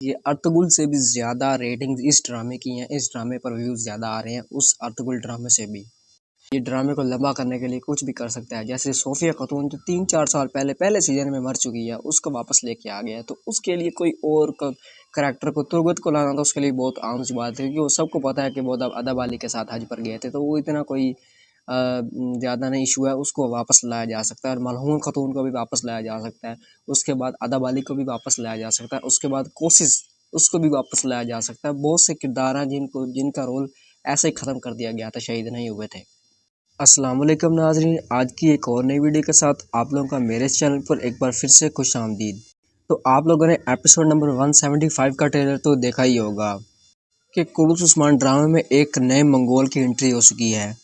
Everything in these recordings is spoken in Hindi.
ये अर्तुगरुल से भी ज़्यादा रेटिंग्स इस ड्रामे की हैं, इस ड्रामे पर व्यूज़ ज़्यादा आ रहे हैं उस अर्तुगरुल ड्रामे से भी। ये ड्रामे को लंबा करने के लिए कुछ भी कर सकता है, जैसे सोफिया खातून जो 3-4 साल पहले सीज़न में मर चुकी है, उसको वापस लेके आ गया है, तो उसके लिए कोई और क करैक्टर को तुरगत को लाना तो उसके लिए बहुत आम सी बात है क्योंकि वो सबको पता है कि वो अदा वाली के साथ हज पर गए थे, तो वो इतना कोई ज़्यादा नहीं इशू है, उसको वापस लाया जा सकता है और मलहून खातून को भी वापस लाया जा सकता है। उसके बाद अदा वाली को भी वापस लाया जा सकता है, उसके बाद कोशिश उसको भी वापस लाया जा सकता है। बहुत से किरदार हैं जिनका रोल ऐसे ही ख़त्म कर दिया गया था, शहीद नहीं हुए थे। अस्सलाम वालेकुम नाज़रीन, आज की एक और नई वीडियो के साथ आप लोगों का मेरे चैनल पर एक बार फिर से खुशामदीद। तो आप लोगों ने एपिसोड नंबर 175 का ट्रेलर तो देखा ही होगा कि कुलूस उस्मान ड्रामे में एक नए मंगोल की एंट्री हो चुकी है,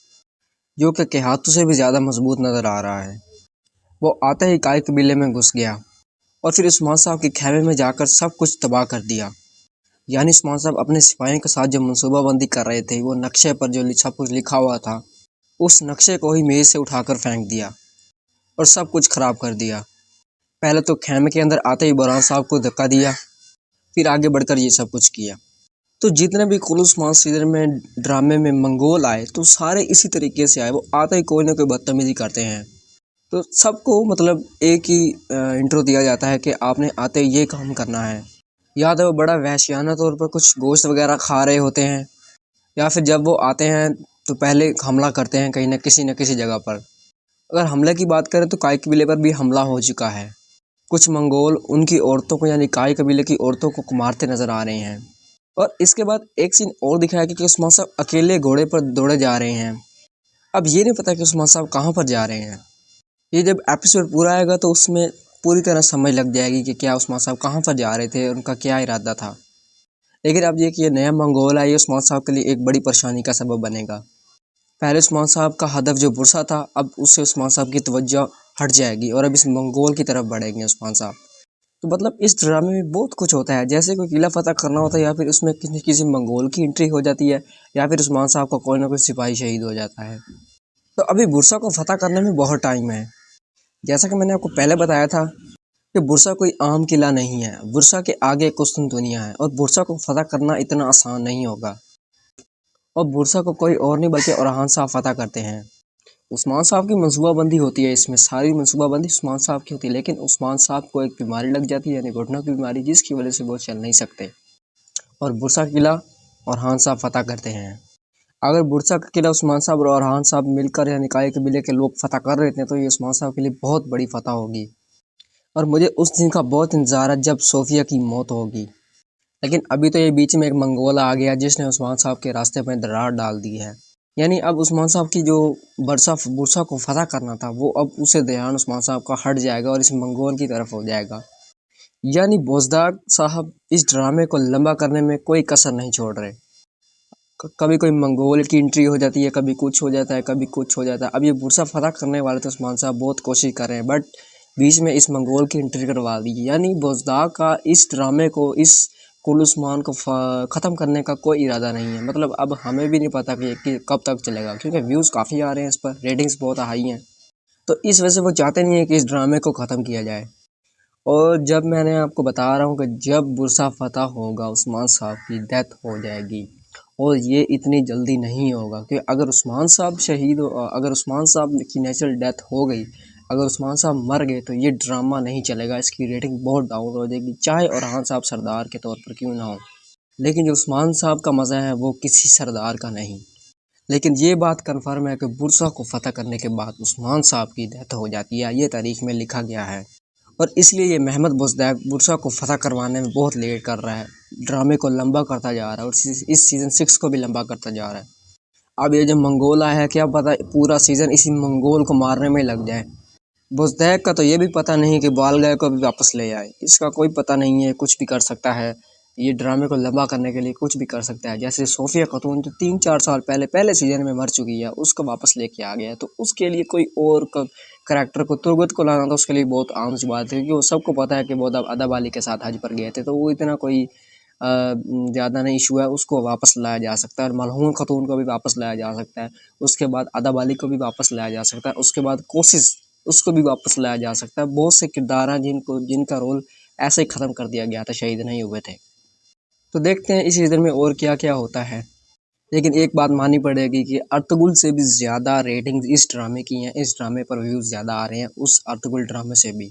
जो कि केहातों से भी ज़्यादा मजबूत नज़र आ रहा है। वो आते ही काय कबीले में घुस गया और फिर उस्मान साहब के खेमे में जाकर सब कुछ तबाह कर दिया। यानी उस्मान साहब अपने सिपाहियों के साथ जो मनसूबाबंदी कर रहे थे, वो नक्शे पर जो सब कुछ लिखा हुआ था, उस नक्शे को ही मेज से उठाकर फेंक दिया और सब कुछ खराब कर दिया। पहले तो खेमे के अंदर आते ही बुरहान साहब को धक्का दिया, फिर आगे बढ़कर ये सब कुछ किया। तो जितने भी कुलूस उस्मान सीजन में ड्रामे में मंगोल आए, तो सारे इसी तरीके से आए। वो आते ही कोई ना कोई बदतमीजी करते हैं, तो सबको मतलब एक ही इंट्रो दिया जाता है कि आपने आते ही ये काम करना है। या तो वो बड़ा वहशियाना तौर पर कुछ गोश्त वगैरह खा रहे होते हैं, या फिर जब वो आते हैं तो पहले हमला करते हैं कहीं न किसी जगह पर। अगर हमले की बात करें तो काय कबीले पर भी हमला हो चुका है। कुछ मंगोल उनकी औरतों को यानी काय कबीले की औरतों को मारते नजर आ रहे हैं। और इसके बाद एक सीन और दिखाया कि उस्मान साहब अकेले घोड़े पर दौड़े जा रहे हैं। अब ये नहीं पता कि उस्मान साहब कहाँ पर जा रहे हैं। ये जब एपिसोड पूरा आएगा तो उसमें पूरी तरह समझ लग जाएगी कि क्या उस्मान साहब कहाँ पर जा रहे थे, उनका क्या इरादा था। लेकिन अब ये कि ये नया मंगोल है, ये उस्मान साहब के लिए एक बड़ी परेशानी का सबब बनेगा। पहले उस्मान साहब का हदफ जो बुरसा था, अब उससे उस्मान साहब की तवज्जो हट जाएगी और अब इस मंगोल की तरफ बढ़ेंगे उस्मान साहब। तो मतलब इस ड्रामे में बहुत कुछ होता है, जैसे कोई किला फतह करना होता है या फिर उसमें किसी मंगोल की एंट्री हो जाती है, या फिर उस्मान साहब का कोई ना कोई सिपाही शहीद हो जाता है। तो अभी बुरसा को फतह करने में बहुत टाइम है। जैसा कि मैंने आपको पहले बताया था कि बुरसा कोई आम किला नहीं है, बुरसा के आगे कुस्तुनतुनिया है और बुरसा को फतह करना इतना आसान नहीं होगा। और बुरसा को कोई और नहीं बल्कि ओरहान साहब फतह करते हैं। उस्मान साहब की मनसूबाबंदी होती है, इसमें सारी मनसूबाबंदी उस्मान साहब की होती है, लेकिन उस्मान साहब को एक बीमारी लग जाती है, यानी घुटनों की बीमारी, जिसकी वजह से वो चल नहीं सकते और बुरसा किला ओरहान साहब फतह करते हैं। अगर बुरसा का किला उस्मान साहब और ओरहान साहब मिलकर यानी काय कबीले के लोग फतह कर रहे थे, तो ये उस्मान साहब के लिए बहुत बड़ी फतह होगी और मुझे उस दिन का बहुत इंतजार है जब सोफिया की मौत होगी। लेकिन अभी तो ये बीच में एक मंगोल आ गया जिसने उस्मान साहब के रास्ते में दरार डाल दी है। यानी अब उस्मान साहब की जो बुरसा को फतह करना था, वो अब उसे ध्यान उस्मान साहब का हट जाएगा और इस मंगोल की तरफ हो जाएगा। यानी बोजदार साहब इस ड्रामे को लंबा करने में कोई कसर नहीं छोड़ रहे। कभी कोई मंगोल की एंट्री हो जाती है, कभी कुछ हो जाता है, कभी कुछ हो जाता है। अब ये बुरसा फतह करने वाले थे उस्मान साहब, बहुत कोशिश कर रहे हैं, बट बीच में इस मंगोल की एंट्री करवा दी। यानी बोजदार का इस ड्रामे को, इस कुलूस उस्मान को ख़त्म करने का कोई इरादा नहीं है। मतलब अब हमें भी नहीं पता कि कब तक चलेगा, क्योंकि व्यूज़ काफ़ी आ रहे हैं, इस पर रेटिंग्स बहुत हाई हैं, तो इस वजह से वो चाहते नहीं है कि इस ड्रामे को ख़त्म किया जाए। और जब मैंने आपको बता रहा हूँ कि जब बुरसा फतह होगा, उस्मान साहब की डेथ हो जाएगी और ये इतनी जल्दी नहीं होगा कि अगर उस्मान साहब अगर उस्मान साहब की नेचुरल डेथ हो गई, अगर उस्मान साहब मर गए, तो ये ड्रामा नहीं चलेगा, इसकी रेटिंग बहुत डाउन हो जाएगी, चाहे ओरहान साहब सरदार के तौर पर क्यों ना हो। लेकिन जो उस्मान साहब का मज़ा है वो किसी सरदार का नहीं। लेकिन ये बात कन्फर्म है कि बुरसा को फतह करने के बाद उस्मान साहब की डेथ हो जाती है, ये तारीख में लिखा गया है। और इसलिए ये महमद बुज़दार बुरसा को फतह करवाने में बहुत लेट कर रहा है, ड्रामे को लंबा करता जा रहा है और इस सीज़न 6 को भी लंबा करता जा रहा है। अब ये जो मंगोल आया है, क्या पता पूरा सीज़न इसी मंगोल को मारने में लग जाए। बुज़दार का तो ये भी पता नहीं कि बाल गाय को भी वापस ले आए, इसका कोई पता नहीं है, कुछ भी कर सकता है। ये ड्रामे को लंबा करने के लिए कुछ भी कर सकता है, जैसे सोफिया खातून जो 3-4 साल पहले सीज़न में मर चुकी है, उसको वापस लेके आ गया है, तो उसके लिए कोई और करैक्टर को तुरगत को लाना तो उसके लिए बहुत आम सी बात है क्योंकि वो सबको पता है कि वो अदा वाली के साथ हज पर गए थे, तो वो इतना कोई ज़्यादा नहीं इशू है, उसको वापस लाया जा सकता है और मलहून खातून को भी वापस लाया जा सकता है। उसके बाद अदा वाली को भी वापस लाया जा सकता है, उसके बाद कोशिश उसको भी वापस लाया जा सकता है। बहुत से किरदार हैं जिनका रोल ऐसे ही ख़त्म कर दिया गया था, शहीद नहीं हुए थे। तो देखते हैं इस सीज़न में और क्या क्या होता है। लेकिन एक बात माननी पड़ेगी कि अर्तुगरुल से भी ज़्यादा रेटिंग्स इस ड्रामे की हैं, इस ड्रामे पर व्यूज़ ज़्यादा आ रहे हैं उस अर्तुगरुल ड्रामे से भी।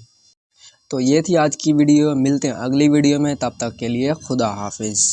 तो ये थी आज की वीडियो, मिलते हैं अगली वीडियो में, तब तक के लिए खुदा हाफिज़।